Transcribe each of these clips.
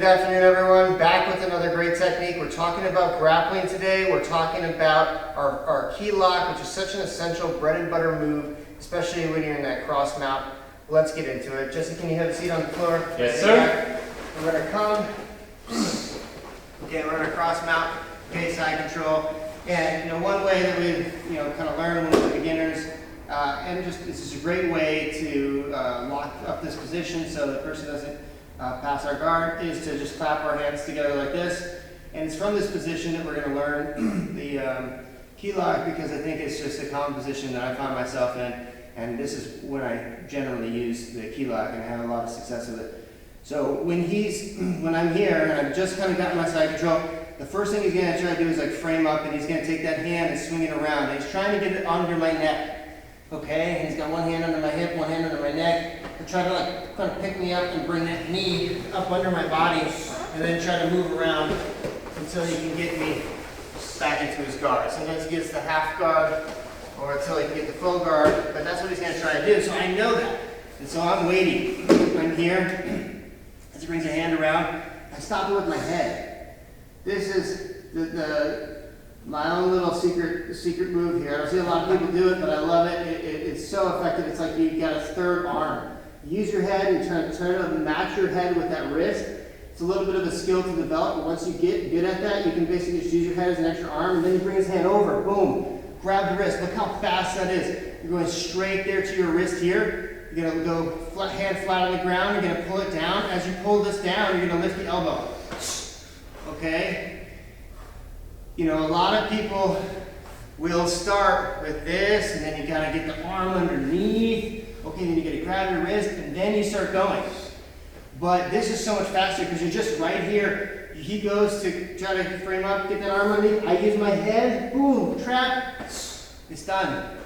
afternoon, everyone. Back with another great technique. We're talking about grappling today. We're talking about our key lock, which is such an essential bread and butter move, especially when you're in that cross mount. Let's get into it. Jesse, can you have a seat on the floor? Yes, sir. We're going to come. Okay, we're going to cross mount. Okay, side control. And one way that we kind of learn when we're beginners, and this is a great way to lock up this position so the person doesn't pass our guard, is to just clap our hands together like this. And it's from this position that we're going to learn the key lock, because I think it's just a common position that I find myself in, and this is when I generally use the key lock, and I have a lot of success with it. So when I'm here and I've just kind of gotten my side control, the first thing he's going to try to do is like frame up, and he's going to take that hand and swing it around, and he's trying to get it under my neck. Okay, and he's got one hand under my hip, one hand under my neck, to try to kind of pick me up and bring that knee up under my body, and then try to move around until he can get me back into his guard. Sometimes he gets the half guard, or until he can get the full guard, but that's what he's going to try to do. So I know that, and so I'm waiting. I'm here. As he brings a hand around, I stop it with my head. This is my own little secret move here. I don't see a lot of people do it, but I love it. It's so effective. It's like you've got a third arm. You use your head and try to turn it and match your head with that wrist. It's a little bit of a skill to develop, but once you get good at that, you can basically just use your head as an extra arm, and then you bring his hand over, boom, grab the wrist. Look how fast that is. You're going straight there to your wrist here. You're going to go hand flat on the ground. You're going to pull it down. As you pull this down, you're going to lift the elbow. Okay? A lot of people will start with this, and then you gotta get the arm underneath. Okay, then you gotta grab your wrist, and then you start going. But this is so much faster because you're just right here. He goes to try to frame up, get that arm underneath. I use my head, boom, trap, it's done.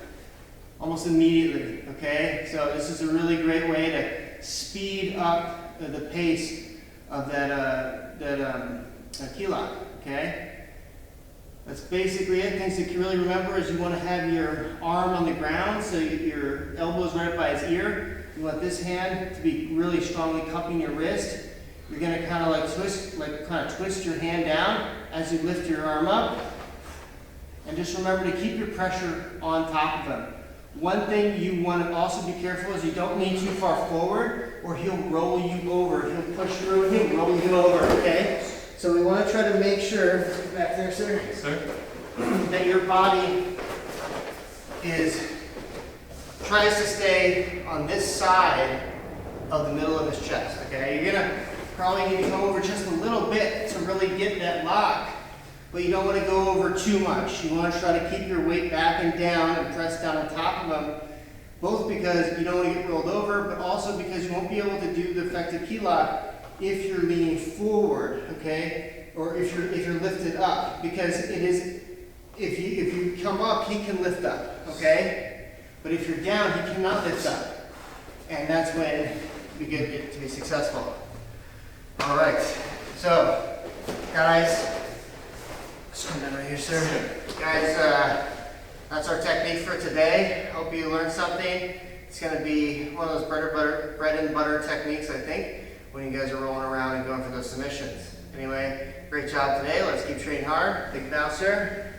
Almost immediately, okay? So this is a really great way to speed up the pace of that key lock, okay? That's basically it. Things to really remember is you want to have your arm on the ground, so your elbow is right up by his ear. You want this hand to be really strongly cupping your wrist. You're going to kind of twist your hand down as you lift your arm up. And just remember to keep your pressure on top of him. One thing you want to also be careful is you don't lean too far forward, or he'll roll you over. He'll push through and he'll roll you over, okay? So we want to try to make sure, back there, sir, Yes, sir, that your body tries to stay on this side of the middle of his chest, okay? You're going to probably need to come over just a little bit to really get that lock, but you don't want to go over too much. You want to try to keep your weight back and down and press down on top of him, both because you don't want to get rolled over, but also because you won't be able to do the effective key lock if you're leaning forward, okay, or if you're lifted up, because it is, if you come up, he can lift up, okay, but if you're down, he cannot lift up, and that's when we get to be successful. All right, so guys, just come down right here, sir. Guys, that's our technique for today. Hope you learned something. It's going to be one of those bread and butter techniques, I think, when you guys are rolling around and going for those submissions. Anyway, great job today. Let's keep training hard. Big bounce, sir.